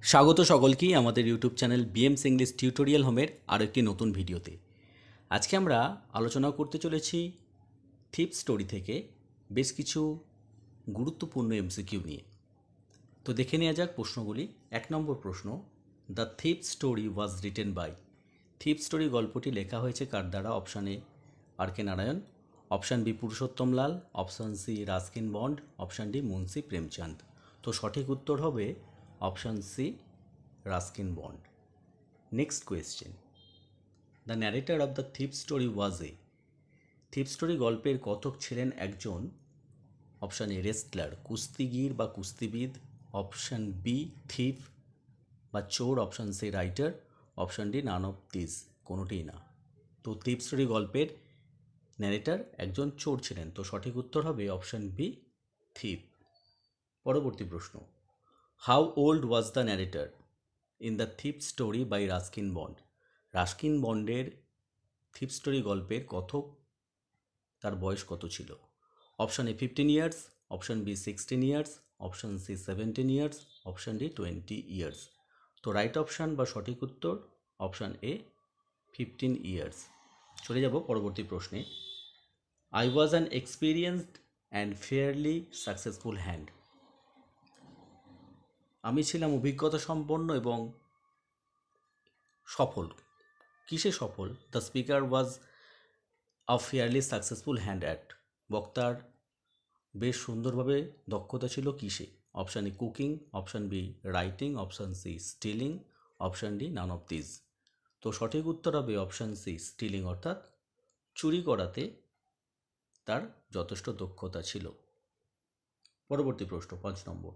স্বাগত সকলকেই আমাদের ইউটিউব চ্যানেল বিএমস ইংলিশ টিউটোরিয়াল হোমের আরও একটি নতুন ভিডিওতে। আজকে আমরা আলোচনা করতে চলেছি থিপ স্টোরি থেকে বেশ কিছু গুরুত্বপূর্ণ এমসিকিউ নিয়ে। তো দেখে নেওয়া যাক প্রশ্নগুলি। 1 নম্বর প্রশ্ন, the thief story was written by. Thief story গল্পটি লেখা হয়েছে কার দ্বারা? Option A R K Narayan, option B Purushottam Lal, option C Ruskin Bond, option D Munshi Premchand. তো সঠিক উত্তর হবে option C Ruskin Bond. Next question, the narrator of the thief story was a. Thief story গল্পের কথক ছিলেন একজন, অপশান এ রেসলার কুস্তিগির বা কুস্তিবিদ, option B thief বা চোর, option C writer, option D none of this, কোনোটিই না। তো থিপ স্টোরি গল্পের ন্যারেটর একজন চোর ছিলেন, তো সঠিক উত্তর হবে অপশান বি থিপ। পরবর্তী প্রশ্ন, how old was the narrator in the thief story by Ruskin Bond. Ruskin বন্ডের থিপ স্টোরি গল্পের কথক তার বয়স কত ছিল? Option A 15 years, option B 16 years, option C 17 years, option D 20 years. তো রাইট অপশান বা সঠিক উত্তর অপশান এ 15 ইয়ার্স। চলে যাব পরবর্তী প্রশ্নে। I was an experienced and fairly successful hand. আমি ছিলাম অভিজ্ঞতা সম্পন্ন এবং সফল। কিসে সফল? The speaker was a fairly successful hand at. বক্তার বেশ সুন্দরভাবে দক্ষতা ছিল কিসে? Option A cooking, option B writing, option C stealing, option D none of this. তো সঠিক উত্তর হবে অপশান সি স্টিলিং, অর্থাৎ চুরি করাতে তার যথেষ্ট দক্ষতা ছিল। পরবর্তী প্রশ্ন 5 নম্বর,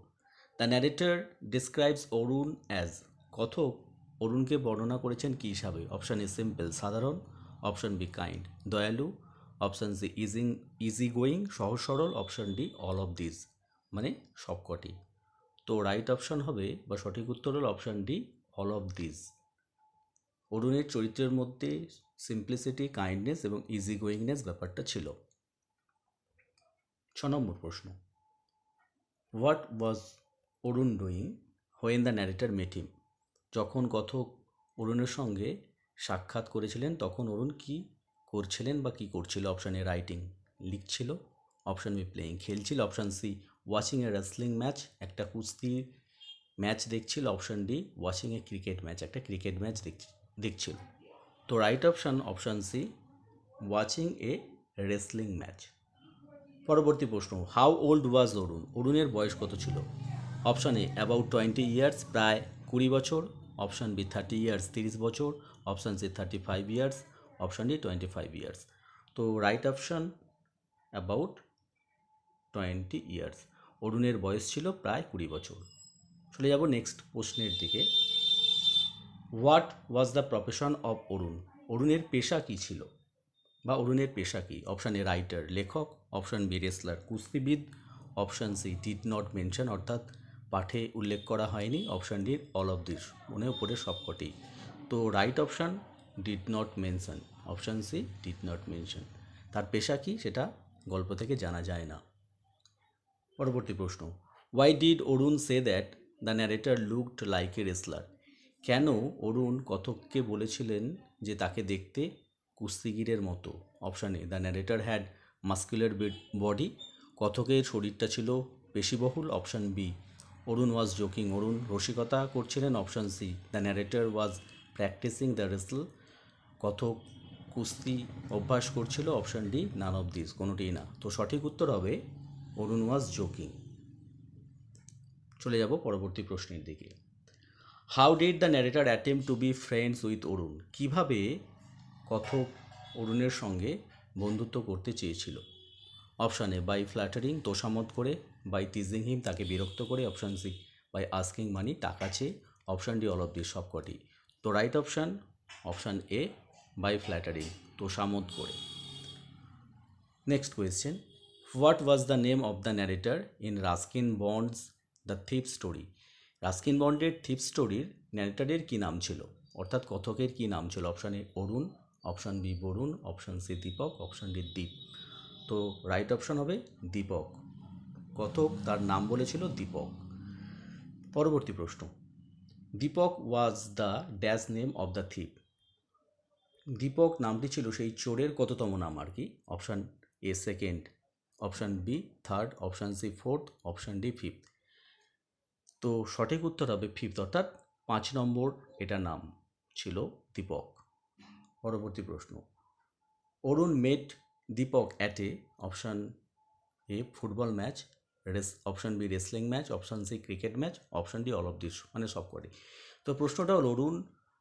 the narrator describes Arun as. কথক অরুণকে বর্ণনা করেছেন কী হিসাবে? অপশান এ সিম্পল সাধারণ, অপশান বি কাইন্ড দয়ালু, অপশান সি ইজি গোয়িং সহজ সরল, option D all of this মানে সবকটি। তো রাইট অপশান হবে বা সঠিক উত্তর হল option D all of this. অরুণের চরিত্রের মধ্যে সিম্পলিসিটি, কাইন্ডনেস এবং ইজি গোয়িংনেস ব্যাপারটা ছিল। 6 নম্বর প্রশ্ন, what was Arun doing when the narrator met him. যখন কথক অরুণের সঙ্গে সাক্ষাৎ করেছিলেন তখন অরুণ কি করছিলেন বা কী করছিল? অপশান এ রাইটিং লিখছিল, অপশান বি প্লেয়িং খেলছিল, option C watching a wrestling match একটা কুস্তির ম্যাচ দেখছিল, option D watching a cricket match একটা ক্রিকেট ম্যাচ দেখছিল। তো right option option C watching a wrestling match. পরবর্তী প্রশ্ন, হাউ ওল্ড ওয়াজ অরুণ। অরুণের বয়স কত ছিল? অপশান এ অ্যাবাউট 20 ইয়ার্স প্রায় 20 বছর, অপশান বি 30 ইয়ার্স 30 বছর, option C 35 years, option D 25 years. তো রাইট অপশান অ্যাবাউট 20 ইয়ার্স। অরুণের বয়স ছিল প্রায় 20 বছর। চলে যাব নেক্সট প্রশ্নের দিকে। What was the profession of Arun. অরুণের পেশা কী ছিল বা অরুণের পেশা কী? অপশান এ রাইটার লেখক, অপশান বি রেসলার কুস্তিবিদ, option C did not mention অর্থাৎ পাঠে উল্লেখ করা হয়নি, option D all of this মনে উপরে সবকটি। তো right option did not mention, option C did not mention. তার পেশা কী সেটা গল্প থেকে জানা যায় না। পরবর্তী প্রশ্ন, why did Arun say that the narrator looked like a wrestler. কেন অরুণ কথককে বলেছিলেন যে তাকে দেখতে কুস্তিগিরের মতো? Option A the narrator had muscular body, কথকের শরীরটা ছিল পেশিবহুল, option B Arun was joking Arun রসিকতা করছিলেন, option C the narrator was practising the wrestle, কথক কুস্তি অভ্যাস করছিল, option D none of this কোনোটিই না। তো সঠিক উত্তর হবে অরুণ ওয়াজ জোকিং। চলে যাব পরবর্তী প্রশ্নের দিকে। How did the narrator attempt to be friends with Arun. কীভাবে কথক অরুণের সঙ্গে বন্ধুত্ব করতে চেয়েছিল? অপশান এ বাই ফ্ল্যাটারিং তোষামত করে, বাই টিজিং হিম তাকে বিরক্ত করে, option C by asking money টাকা চেয়ে, option D all of this সবকটি। তো right option option A by flattering তোষামত করে। Next question, what was the name of the narrator in Ruskin Bond's the thief story. Ruskin বন্ডের থিপ স্টোরির ন্যারেটরের কী নাম ছিল অর্থাৎ কথকের কী নাম ছিল? Option A Arun, option B Barun, option C Deepak, option D Deep. তো রাইট অপশান হবে দীপক, কথক তার নাম বলেছিল দীপক। পরবর্তী প্রশ্ন, Deepak was the dash name of the thief. Deepak নামটি ছিল সেই চোরের কততম নাম আর কি? Option A second, option B third, option C fourth, option D fifth. তো সঠিক উত্তর হবে ফিফথ, অর্থাৎ 5 নম্বর এটা নাম ছিল দীপক। পরবর্তী প্রশ্ন, Arun met Deepak at a, option A football match, option B wrestling match, option C cricket match, option D all of this, মানে সব করে। তো প্রশ্নটা হল অরুণ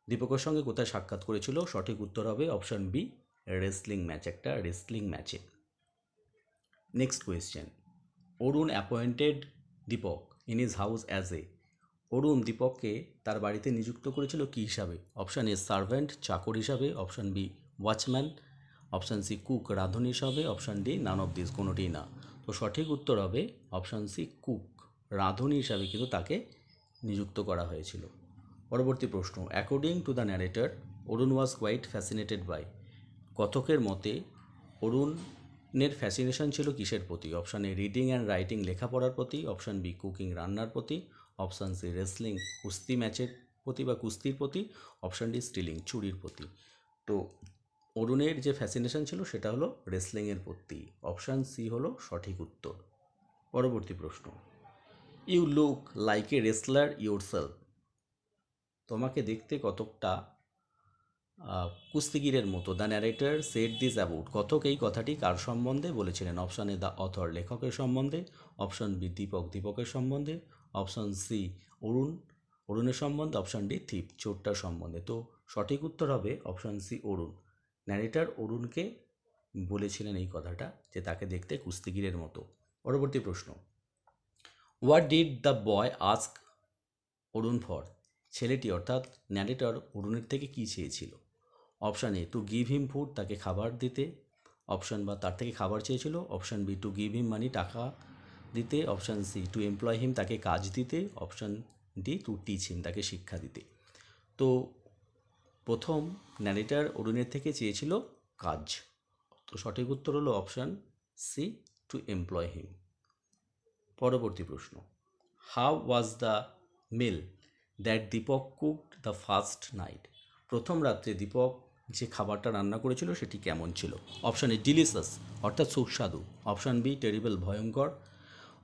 দীপকের সঙ্গে কোথায় সাক্ষাৎ করেছিল? সঠিক উত্তর হবে অপশান বি রেসলিং ম্যাচ, একটা রেসলিং ম্যাচে। Next question, Arun appointed Deepak in his house as a. Arun দীপককে তার বাড়িতে নিযুক্ত করেছিল কী হিসাবে? অপশান এ সার্ভেন্ট চাকর হিসাবে, option B watchman, option C cook রাঁধুনি হিসাবে, option D none of this, কোনোটিই না। তো সঠিক উত্তর হবে অপশান সি কুক, রাঁধুনি হিসাবে কিন্তু তাকে নিযুক্ত করা হয়েছিল। পরবর্তী প্রশ্ন, according to the narrator Arun was quite fascinated by. কথকের মতে অরুণের ফ্যাসিনেশন ছিল কিসের প্রতি? Option A reading and writing লেখাপড়ার প্রতি, অপশান বি কুকিং রান্নার প্রতি, অপশান সি রেসলিং কুস্তি ম্যাচের প্রতি বা কুস্তির প্রতি, অপশান ডি স্টিলিং চুরির প্রতি। তো অরুণের যে ফ্যাসিনেশন ছিল সেটা হলো রেসলিংয়ের প্রতি, অপশান সি হলো সঠিক উত্তর। পরবর্তী প্রশ্ন, you look like a wrestler yourself. তোমাকে দেখতে কতকটা কুস্তিগিরের মতো। The narrator said this about. কথক এই কথাটি কার সম্বন্ধে বলেছিলেন? অপশান এ দ্য অথর লেখকের সম্বন্ধে, অপশান বি দীপক দীপকের সম্বন্ধে, অপশান সি অরুণের সম্বন্ধে, অপশান ডি থিপ চোরটার সম্বন্ধে। তো সঠিক উত্তর হবে অপশান সি অরুণ। ন্যারেটর অরুণকে বলেছিলেন এই কথাটা যে তাকে দেখতে কুস্তিগিরের মতো। পরবর্তী প্রশ্ন, what did the boy ask Arun for. ছেলেটি অর্থাৎ ন্যারেটর অরুণের থেকে কী চেয়েছিল? Option A to give him food, তাকে খাবার দিতে, অপশান বা তার থেকে খাবার চেয়েছিল, option B to give him money, টাকা দিতে, option C to employ him, তাকে কাজ দিতে, option D to teach him, তাকে শিক্ষা দিতে। তো প্রথম ন্যারেটর অরুণের থেকে চেয়েছিল কাজ। তো সঠিক উত্তর হলো option C to employ him. পরবর্তী প্রশ্ন, how was the meal that Deepak cooked the first night. প্রথম রাত্রে দীপক যে খাবারটা রান্না করেছিল সেটি কেমন ছিল? অপশান এ ডিলিশাস অর্থাৎ সুস্বাদু, অপশান বি টেরিবল ভয়ঙ্কর,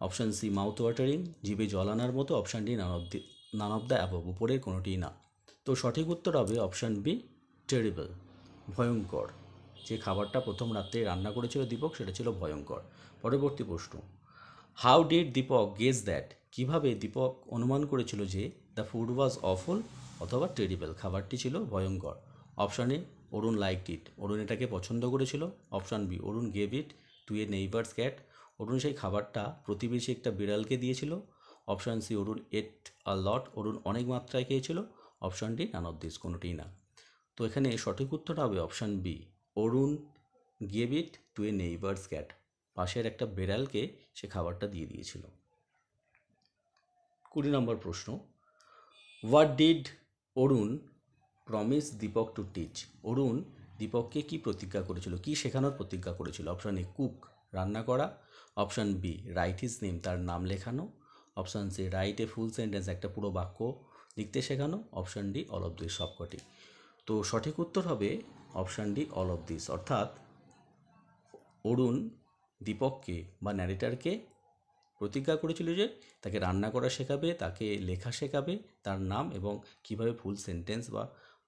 অপশান সি মাউথ ওয়াটারিং জিভে জল আনার মতো, option D none of the above উপরের কোনোটিই না। তো সঠিক উত্তর হবে অপশান বি টেরিবল ভয়ঙ্কর। যে খাবারটা প্রথম রাত্রে রান্না করেছিল দীপক সেটা ছিল ভয়ঙ্কর। পরবর্তী প্রশ্ন, how did Deepak guess that. কীভাবে দীপক অনুমান করেছিল যে দ্য ফুড ওয়াজ অফুল অথবা টেরিবল, খাবারটি ছিল ভয়ঙ্কর? অপশান এ অরুণ লাইকড ইট, অরুণ এটাকে পছন্দ করেছিল, option B Arun gave it to a neighbour's cat, Arun সেই খাবারটা প্রতিবেশী একটা বিড়ালকে দিয়েছিল, অপশান সি অরুণ এট আ লট, অরুণ অনেক মাত্রায় খেয়েছিল, option D none of this, কোনোটিই না। তো এখানে সঠিক উত্তর হবে option B Arun gave it to a neighbour's cat, পাশের একটা বেড়ালকে সে খাবারটা দিয়ে দিয়েছিল। 20 নম্বর প্রশ্ন, what did Arun promise Deepak to teach. অরুণ দীপককে কি প্রতিজ্ঞা করেছিল, কি শেখানোর প্রতিজ্ঞা করেছিল? অপশান এ কুক রান্না করা, option B write his name তার নাম লেখানো, option C write a full sentence একটা পুরো বাক্য লিখতে শেখানো, option D all of this সবকটি। তো সঠিক উত্তর হবে option D all of this, অর্থাৎ অরুণ দীপককে বা ন্যারেটারকে প্রতিজ্ঞা করেছিল যে তাকে রান্না করা শেখাবে, তাকে লেখা শেখাবে, তার নাম এবং কীভাবে ফুল সেন্টেন্স বা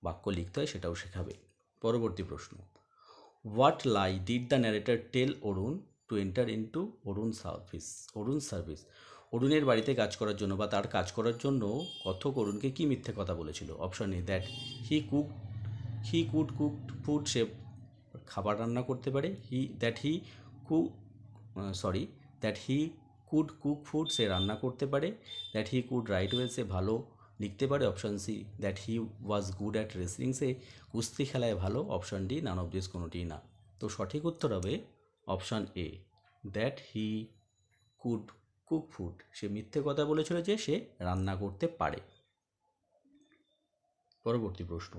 বাক্য লিখতে হয় সেটাও শেখাবে। পরবর্তী প্রশ্ন, what lie did the narrator tell Arun to enter into Arun service. অরুণের বাড়িতে কাজ করার জন্য বা তার কাজ করার জন্য কথক অরুণকে কি মিথ্যে কথা বলেছিল? Option A that he could cook food, সে খাবার রান্না করতে পারে, that he could cook food, সে রান্না করতে পারে, that he could write well, সে ভালো লিখতে পারে, option C that he was good at wrestling, সে কুস্তি খেলায় ভালো, option D none of this, কোনোটিই না। তো সঠিক উত্তর হবে option A that he could cook food, সে মিথ্যে কথা বলেছিল যে সে রান্না করতে পারে। পরবর্তী প্রশ্ন,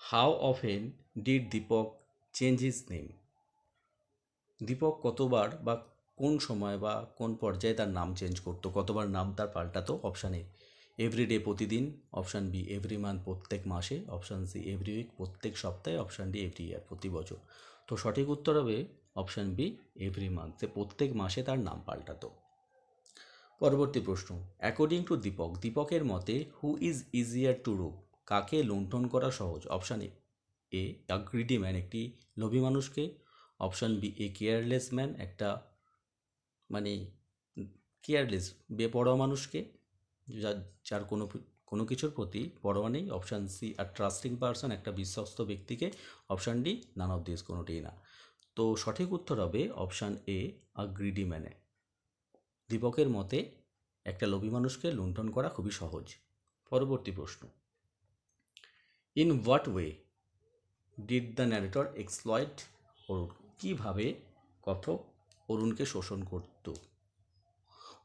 how often did Deepak change his name. Deepak কতবার বা কোন সময় বা কোন পর্যায়ে তার নাম চেঞ্জ করতো, কতবার নাম তার পাল্টাতো? অপশান এ এভরিডে প্রতিদিন, অপশান বি এভরি মান্থ প্রত্যেক মাসে, অপশান সি এভরি উইক প্রত্যেক সপ্তাহে, অপশান ডি এভরি ইয়ার প্রতি বছর। তো সঠিক উত্তর হবে অপশান বি এভরি মান্থ, সে প্রত্যেক মাসে তার নাম পাল্টাতো। পরবর্তী প্রশ্ন, অ্যাকর্ডিং টু দীপক, দীপকের মতে হু ইজ ইজিয়ার টু রুব, কাকে লুণ্ঠন করা সহজ? অপশান এ গ্রিডি ম্যান, একটি লোভী মানুষকে, option B A careless man, একটা মানে কেয়ারলেস বেপরোয়া মানুষকে, যার কোনো কিছুর প্রতি পরোয়া নেই, অপশান সি আর ট্রাস্টিং পারসন, একটা বিশ্বস্ত ব্যক্তিকে, option D none of this, কোনোটিই না। তো সঠিক উত্তর হবে অপশান এ আ গ্রিডি ম্যানে। দীপকের মতে একটা লোভী মানুষকে লুণ্ঠন করা খুবই সহজ। পরবর্তী প্রশ্ন, in what way did the narrator exploit Arun, কীভাবে কথক অরুণকে শোষণ করত?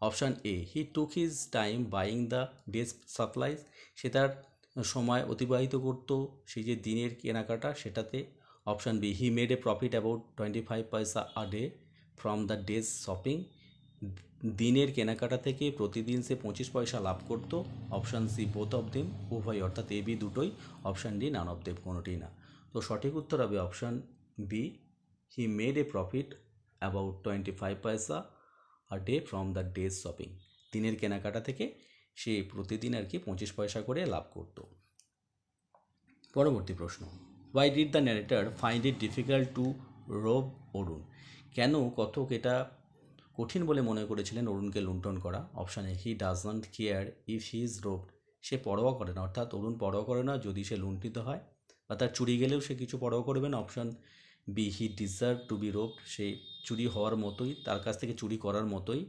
Option A he took his time buying the day's supplies, সে তার সময় অতিবাহিত করতো সেই যে দিনের কেনাকাটা সেটাতে। Option B he made a profit about 25 paisa a day from the day's shopping, দিনের কেনাকাটা থেকে প্রতিদিন সে 25 পয়সা লাভ করত। Option C both of them, উভয়, অর্থাৎ এ বি দুটোই, option D none of them, কোনোটিই না। তো সঠিক উত্তর হবে option B he made a profit about 25 paisa a day from the day's shopping, দিনের কেনাকাটা থেকে সে প্রতিদিন আর কি 25 পয়সা করে লাভ করত। পরবর্তী প্রশ্ন, why did the narrator find it difficult to rob Arun, কেন কথক এটা কঠিন বলে মনে করেছিলেন অরুণকে লুণ্ঠন করা? Option A he does not care if he is robbed, সে পরোয়া করে না, অর্থাৎ অরুণ পরোয়া করে না যদি সে লুণ্ঠিত হয় বা তার চুরি গেলেও সে কিছু পরোয়া করবে না। Option B he deserve to be robbed, সে চুরি হওয়ার মতোই, তার কাছ থেকে চুরি করার মতোই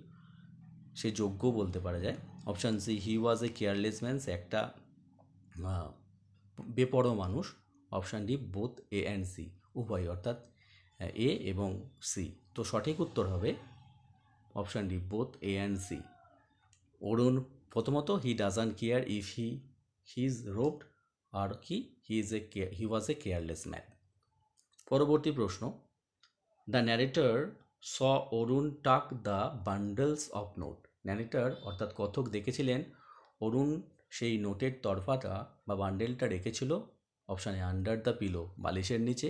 সে যোগ্য বলতে পারা যায়। Option C he was a careless man, সে একটা বেপরোয়া মানুষ। Option D both A and C, উভয়, অর্থাৎ এ এবং সি। তো সঠিক উত্তর হবে option D both A and C. Arun প্রথমত he doesn't care if he is robbed, আর কি he was a careless man. পরবর্তী প্রশ্ন, দ্য ন্যারেটর স অরুণ টাক দ্য বান্ডলস অফ নোট, ন্যারেটর অর্থাৎ কথক দেখেছিলেন অরুণ সেই নোটের তরফাটা বা বান্ডেলটা রেখেছিল। Option A under the pillow, বালিশের নিচে।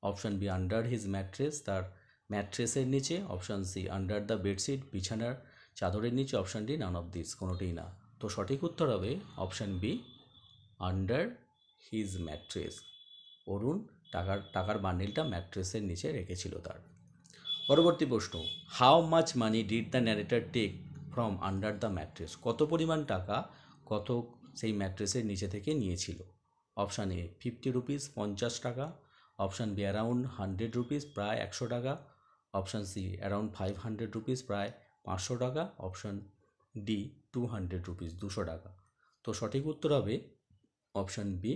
Option B under his mattress, তার ম্যাট্রেসের নিচে। Option C under the bedsheet, বিছানার চাদরের নিচে। Option D none of this, কোনোটিই না। তো সঠিক উত্তর হবে option B under his mattress, Arun টাকার বান্ডেলটা ম্যাট্রেসের নিচে রেখেছিল তার। পরবর্তী প্রশ্ন, how much money did the narrator take from under the mattress, কত পরিমাণ টাকা কথক সেই ম্যাট্রেসের নিচে থেকে নিয়েছিল? অপশান এ 50 রুপিস, 50 টাকা। অপশান বি অ্যারাউন্ড 100 রুপিস, প্রায় 100 টাকা। অপশান সি অ্যারাউন্ড 500 রুপিস, প্রায় 500 টাকা। অপশান ডি 200 রুপিস, 200 টাকা। তো সঠিক উত্তর হবে অপশান বি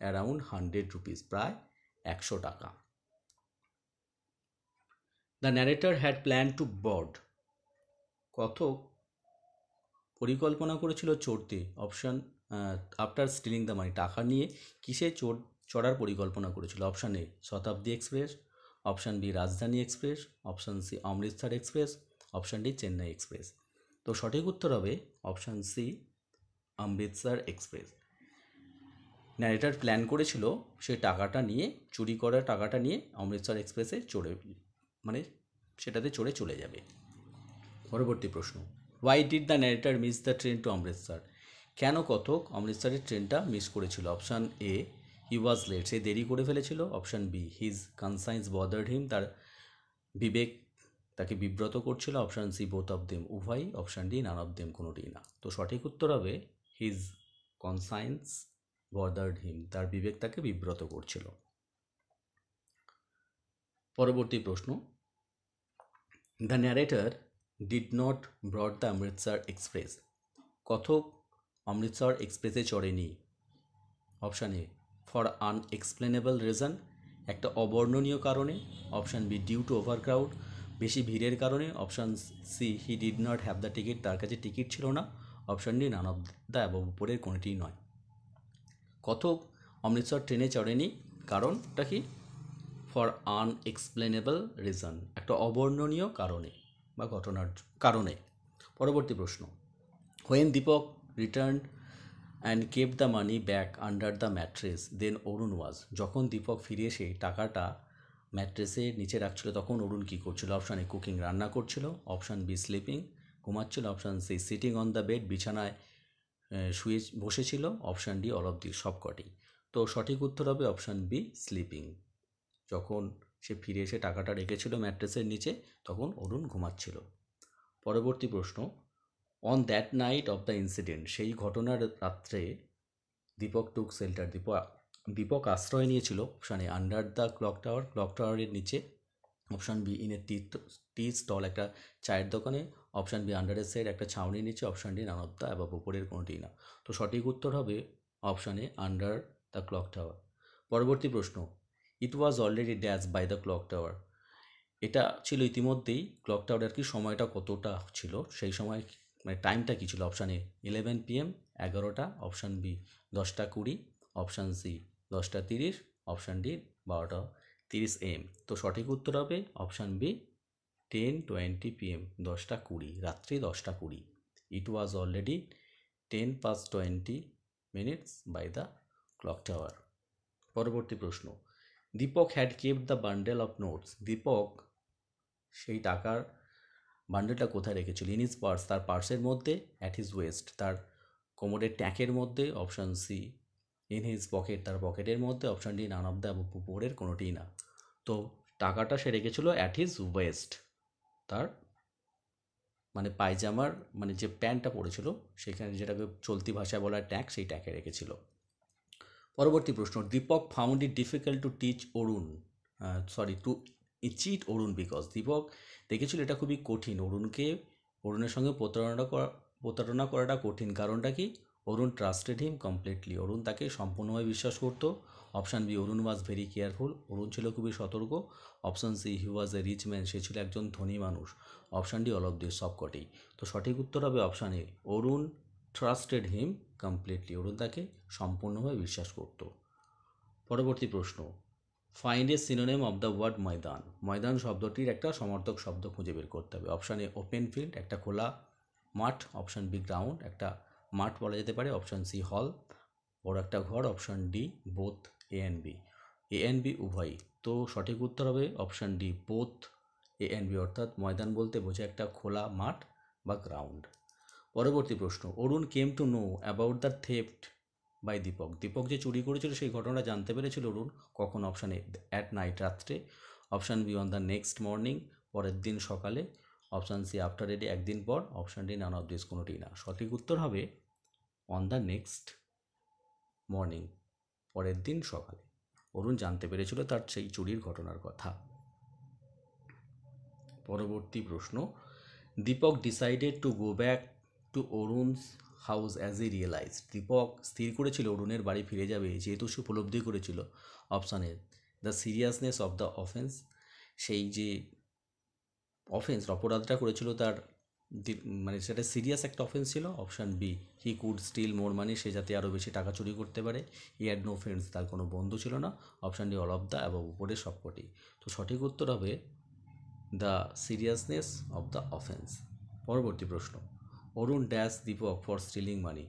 অ্যারাউন্ড 100 রুপিস, প্রায় 100 টাকা। The narrator had plan to board, কথক পরিকল্পনা করেছিল চড়তে। Option after stealing the money, টাকা নিয়ে কিসে চড়ার পরিকল্পনা করেছিল? Option A Shatabdi express, option B Rajdhani express, option C Amritsar express, option D Chennai express. তো সঠিক উত্তর হবে option C Amritsar express. Narrator plan করেছিল সে টাকাটা নিয়ে, চুরি করা টাকাটা নিয়ে অমৃতসর এক্সপ্রেসে চড়ে, মানে সেটাতে চড়ে চলে যাবে। পরবর্তী প্রশ্ন, why did the narrator miss the train to Amritsar, কেন কথক অমৃতসরের ট্রেনটা মিস করেছিল? Option A he was late, সে দেরি করে ফেলেছিল। Option B his conscience bothered him, তার বিবেক তাকে বিব্রত করছিল। Option C both of them, উভয়। Option D none of them, কোনোটিই না। তো সঠিক উত্তর হবে হিজ কনসাইন্স বদার্ড হিম, তার বিবেক তাকে বিব্রত করছিল। পরবর্তী প্রশ্ন, the narrator did not board the Amritsar express, কথক অমৃতসর এক্সপ্রেসে চড়েনি। Option A for unexplainable reason, একটা অবর্ণনীয় কারণে। Option B due to over crowd, বেশি ভিড়ের কারণে। Option C he did not have the ticket, তার কাছে টিকিট ছিল না। Option D none of the above, উপরের কোনোটিই নয়। কথক অমৃতসর ট্রেনে চড়েনি, কারণটা কি? ফর আনএক্সপ্লেনেবল রিজন, একটা অবর্ণনীয় কারণে বা ঘটনার কারণে। পরবর্তী প্রশ্ন, when Deepak return and kept the money back under the mattress then Arun was. যখন দীপক ফিরে এসে টাকাটা ম্যাট্রেসের নিচে রাখছিল তখন অরুণ কী করছিল? অপশান এ কুকিং, রান্না করছিল। অপশান বি স্লিপিং, ঘুমাচ্ছিল। Option C sitting on the bed, বিছানায় শুয়ে বসেছিল। Option D all of the, সবকটি। তো সঠিক উত্তর হবে অপশান বি স্লিপিং। যখন সে ফিরে এসে টাকাটা রেখেছিল ম্যাট্রেসের নিচে তখন অরুণ ঘুমাচ্ছিল। পরবর্তী প্রশ্ন, on that night of the incident, সেই ঘটনার রাত্রে দীপক টুক শেল্টার, দীপক আশ্রয় নিয়েছিল। Option A under the clock tower, clock টাওয়ারের নিচে। Option B in a tea stall, একটা চায়ের দোকানে। Option B under a shed, একটা ছাউনির নিচে। Option D none of the above, উপরের কোনোটি না। তো সঠিক উত্তর হবে option A under the clock tower. পরবর্তী প্রশ্ন, it was already dash by the clock tower, এটা ছিল ইতিমধ্যেই ক্লক টাওয়ার। কি সময়টা কতটা ছিল সেই সময়, মানে টাইমটা কী ছিল? অপশান এ 11 PM, 11টা। অপশান বি 10টা 20। অপশান সি 10টা 30। অপশান ডি 12টা 30 AM। তো সঠিক উত্তর হবে অপশান বি 10:20 PM, 10টা 20, রাত্রি 10টা 20। It was already 10 past 20 minutes by the clock tower. পরবর্তী প্রশ্ন, Deepak had kept the bundle of notes, Deepak সেই টাকার বান্ডেলটা কোথায় রেখেছিল? ইন হিজ পার্স, তার পার্সের মধ্যে। অ্যাট হিজ ওয়েস্ট, তার কোমরের ট্যাঁকের মধ্যে। Option C in his pocket, তার পকেটের মধ্যে। Option D none of the উপরের কোনোটিই না। তো টাকাটা সে রেখেছিল অ্যাট হিজ ওয়েস্ট, তার মানে পায়জামার, মানে যে প্যান্টটা পরেছিল সেখানে, যেটাকে চলতি ভাষায় বলা হয় ট্যাঁক, সেই ট্যাঁকে রেখেছিল। পরবর্তী প্রশ্ন, Deepak found it difficult to teach Arun, to cheat Arun because, Deepak দেখেছিল এটা খুবই কঠিন অরুণের সঙ্গে প্রতারণা করাটা কঠিন। কারণটা কি? অরুণ ট্রাস্টেড হিম কমপ্লিটলি, অরুণ তাকে সম্পূর্ণভাবে বিশ্বাস করতো। Option B Arun was very careful, Arun ছিল খুবই সতর্ক। Option C he was a rich man, সে ছিল একজন ধনী মানুষ। Option D all of this, সবকটি। তো সঠিক উত্তর হবে option A Arun trusted him completely, Arun তাকে সম্পূর্ণভাবে বিশ্বাস করত। পরবর্তী প্রশ্ন, find a synonym of the word maidan, maidan শব্দটির একটা সমার্থক শব্দ খুঁজে বের করতে হবে। অপশান এ ওপেন ফিল্ড, একটা খোলা মাঠ। অপশান বি গ্রাউন্ড, একটা মাঠ বলা যেতে পারে। অপশান সি হল, বড় একটা ঘর। Option D both, A and B উভয়ই। তো সঠিক উত্তর হবে option D both, A and B, অর্থাৎ ময়দান বলতে বোঝে একটা খোলা মাঠ বা গ্রাউন্ড। পরবর্তী প্রশ্ন, Arun came to know about the theft by Deepak, Deepak যে চুরি করেছিল সেই ঘটনা জানতে পেরেছিল অরুণ কখন? অপশান এ অ্যাট নাইট, রাত্রে। Option B on the next morning, পরের দিন সকালে। Option C after a day, একদিন পর। Option D none of this, কোনোটি না। সঠিক উত্তর হবে অন দ্য নেক্সট মর্নিং, পরের দিন সকালে অরুণ জানতে পেরেছিল তার সেই চুরির ঘটনার কথা। পরবর্তী প্রশ্ন, Deepak decided to go back to Arun's house as he realise, Deepak স্থির করেছিল অরুণের বাড়ি ফিরে যাবে যেহেতু সে উপলব্ধি করেছিল। Option A the seriousness of the offence, সেই যে অপরাধটা করেছিল তার মানে সেটা সিরিয়াস একটা অফেন্স ছিল। Option B he could steal more money, সে যাতে আরও বেশি টাকা চুরি করতে পারে। হি হ্যাড নো ফ্রেন্ডস, তার কোনো বন্ধু ছিল না। Option D all of the above, উপরে সবকটি। তো সঠিক উত্তর হবে the seriousness of the offence. পরবর্তী প্রশ্ন, অরুণ ড্যাশ দীপক ফর স্টিলিং মানি,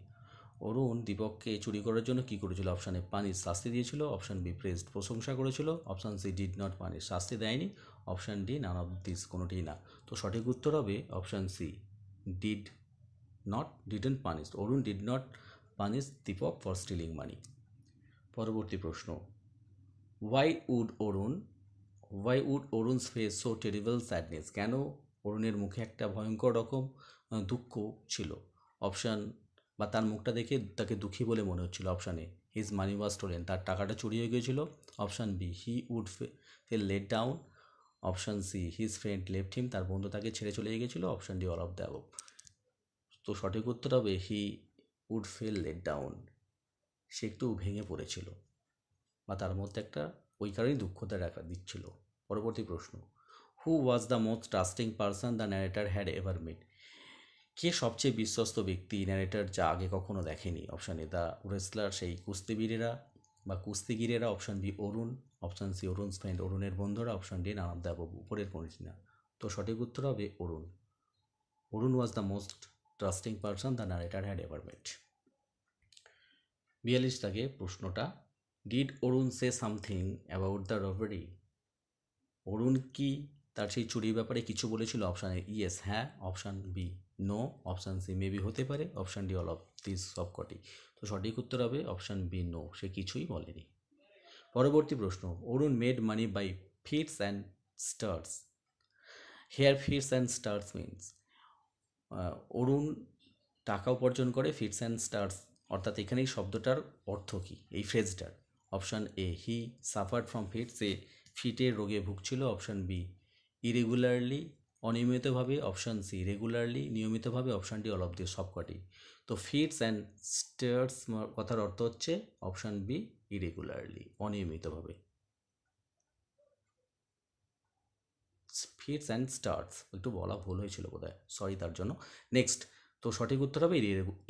অরুণ দীপককে চুরি করার জন্য কী করেছিল? অপশান এ পানিশ, শাস্তি দিয়েছিল। অপশান বি প্রেসড, প্রশংসা করেছিল। Option C did not punish, শাস্তি দেয়নি। Option D none of this, কোনোটিই না। তো সঠিক উত্তর হবে option C didn't punish, Arun did not punish Deepak for stealing money. পরবর্তী প্রশ্ন, why would Arun's face so terrible sadness, কেন অরুণের মুখে একটা ভয়ঙ্কর রকম দুঃখ ছিল? অপশান বা তার মুখটা দেখে তাকে দুঃখী বলে মনে হচ্ছিল। Option A his money was stolen, তার টাকাটা চুরি হয়ে গিয়েছিল। Option B he would feel let down. Option C his friend left him, তার বন্ধু তাকে ছেড়ে চলে গিয়েছিল। Option D all of the above. তো সঠিক উত্তর হবে he would feel let down, সে একটু ভেঙে পড়েছিল বা তার মধ্যে একটা ওই কারণেই দুঃখতা দেখা দিচ্ছিল। পরবর্তী প্রশ্ন, who was the most trusting person the narrator had ever met, কে সবচেয়ে বিশ্বস্ত ব্যক্তি ন্যারেটার যা আগে কখনো দেখেনি? অপশান এ দ্য রেসলার, সেই কুস্তিগিরেরা। Option B Arun. Option C Arun's friend, অরুণের বন্ধুরা। Option D none of the above, উপরের কোনোটি না। তো সঠিক উত্তর হবে Arun was the most trusting person the narrator had ever met. 42 থাকে প্রশ্নটা, did Arun say something about the robbery? Arun কি তার সেই চুরির ব্যাপারে কিছু বলেছিল? অপশান এ ইয়েস, হ্যাঁ, option B no, option C maybe হতে পারে, option D all of this সবকটি। তো সঠিক উত্তর হবে অপশান বি নো, সে কিছুই বলেনি। পরবর্তী প্রশ্ন, Arun made money by fits and starts. Here fits and starts means, Arun টাকা উপার্জন করে ফিটস অ্যান্ড স্টার্টস, অর্থাৎ এখানেই শব্দটার অর্থ কী এই ফ্রেজটার? Option A he suffered from fits, এ ফিটের রোগে ভুগছিল। অপশান বি ইরেগুলারলি, অনিয়মিতভাবে। অপশান সি রেগুলারলি, নিয়মিতভাবে। Option D all of this সবকটি। তো ফিটস অ্যান্ড স্টার্টস কথার অর্থ হচ্ছে অপশান বি ইরেগুলারলি, অনিয়মিতভাবে। ফিটস অ্যান্ড স্টার্টস একটু বলা ভুল হয়েছিল বোধহয়, সরি তার জন্য। নেক্সট, তো সঠিক উত্তর হবে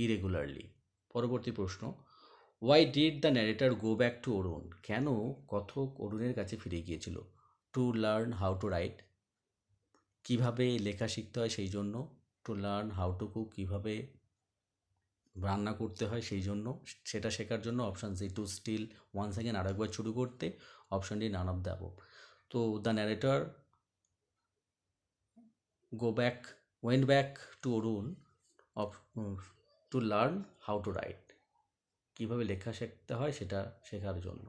ইরেগুলারলি। পরবর্তী প্রশ্ন, why did the narrator go back to Arun? কেন কথক অরুণের কাছে ফিরে গিয়েছিল? To learn how to write, কীভাবে লেখা শিখতে হয় সেই জন্য। To learn how to cook, কীভাবে রান্না করতে হয় সেই জন্য, সেটা শেখার জন্য। Option C to steal one second, আরেকবার শুরু করতে। Option D none of the above. তো the narrator went back to Arun to learn how to write, কীভাবে লেখা শিখতে হয় সেটা শেখার জন্য।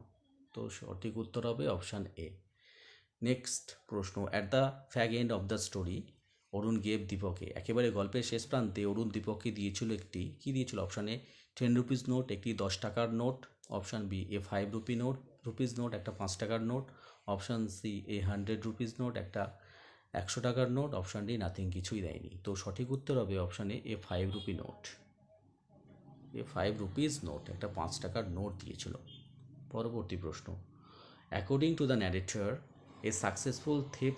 তো সঠিক উত্তর হবে অপশান এ। নেক্সট প্রশ্ন, at the fag end of the story Arun gave দীপকে, একেবারে গল্পের শেষ প্রান্তে অরুণ দীপককে দিয়েছিল একটি, কী দিয়েছিল? অপশান এ 10 রুপিস নোট, একটি 10 টাকার note. Option B A 5 rupees note, একটা 5 টাকার নোট। অপশান সি এ 100 রুপিস নোট, একটা 100 টাকার নোট। অপশান ডি নাথিং, কিছুই দেয়নি। তো সঠিক উত্তর হবে option A 5 rupee note. A 5 rupees note, একটা 5 টাকার নোট দিয়েছিল। পরবর্তী প্রশ্ন, according to the narrator a successful thief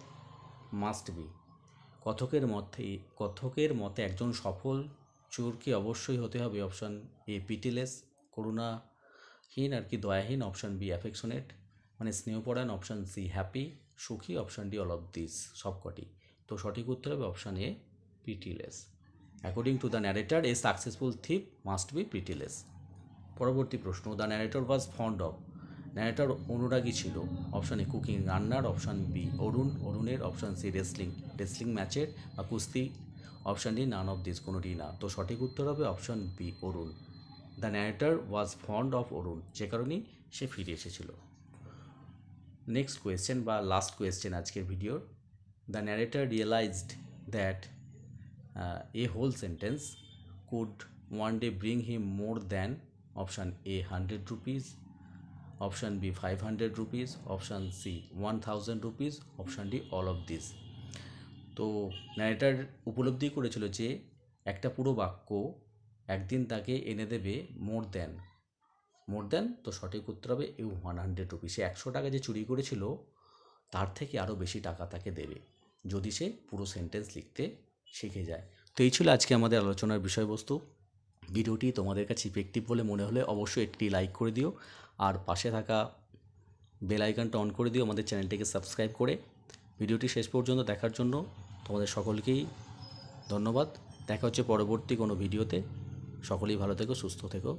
must be, কথকের মতে একজন সফল চোরকে অবশ্যই হতে হবে। অপশান এ পিটিলেস, করুণাহীন আর কি দয়াহীন। অপশান বি অ্যাফেকশনেট, মানে স্নেহপরায়ণ। অপশান সি হ্যাপি, সুখী। Option D all of this সবকটি। তো সঠিক উত্তর হবে option A pitiless. According to the narrator a successful thief must be pitiless. পরবর্তী প্রশ্ন, the narrator was fond of, narrator অনুরাগী ছিল। অপশান এ কুকিং, রান্নার। অপশান বি অরুণের। অপশান সি রেসলিং ম্যাচের বা কুস্তি। Option D none of this, কোনোটি না। তো সঠিক উত্তর হবে option B Arun. The narrator was fond of Arun, যে কারণেই সে ফিরে এসেছিল। নেক্সট কোয়েশ্চেন বা লাস্ট কোয়েশ্চেন আজকের ভিডিওর, the narrator realised that a whole sentence could one day bring him more than. Option A 100 rupees, option B 500 rupees, option C 1000 rupees, option D all of this. তো ন্যারেটার উপলব্ধি করেছিল যে একটা পুরো বাক্য একদিন তাকে এনে দেবে মোর দ্যান। তো সঠিক উত্তর হবে 100 রুপিস। সে 100 টাকা যে চুরি করেছিল তার থেকে আরও বেশি টাকা তাকে দেবে যদি সে পুরো সেন্টেন্স লিখতে শিখে যায়। তো এই ছিল আজকে আমাদের আলোচনার বিষয়বস্তু। ভিডিওটি তোমাদের কাছে ইফেক্টিভ বলে মনে হলে অবশ্যই একটি লাইক করে দিও, আর পাশে থাকা বেল আইকনটা অন করে দিও আমাদের চ্যানেলটিকে সাবস্ক্রাইব করে। ভিডিওটি শেষ পর্যন্ত দেখার জন্য তোমাদের সকলকেই ধন্যবাদ। দেখা হচ্ছে পরবর্তী কোনো ভিডিওতে। সকলেই ভালো থেকো, সুস্থ থেকো।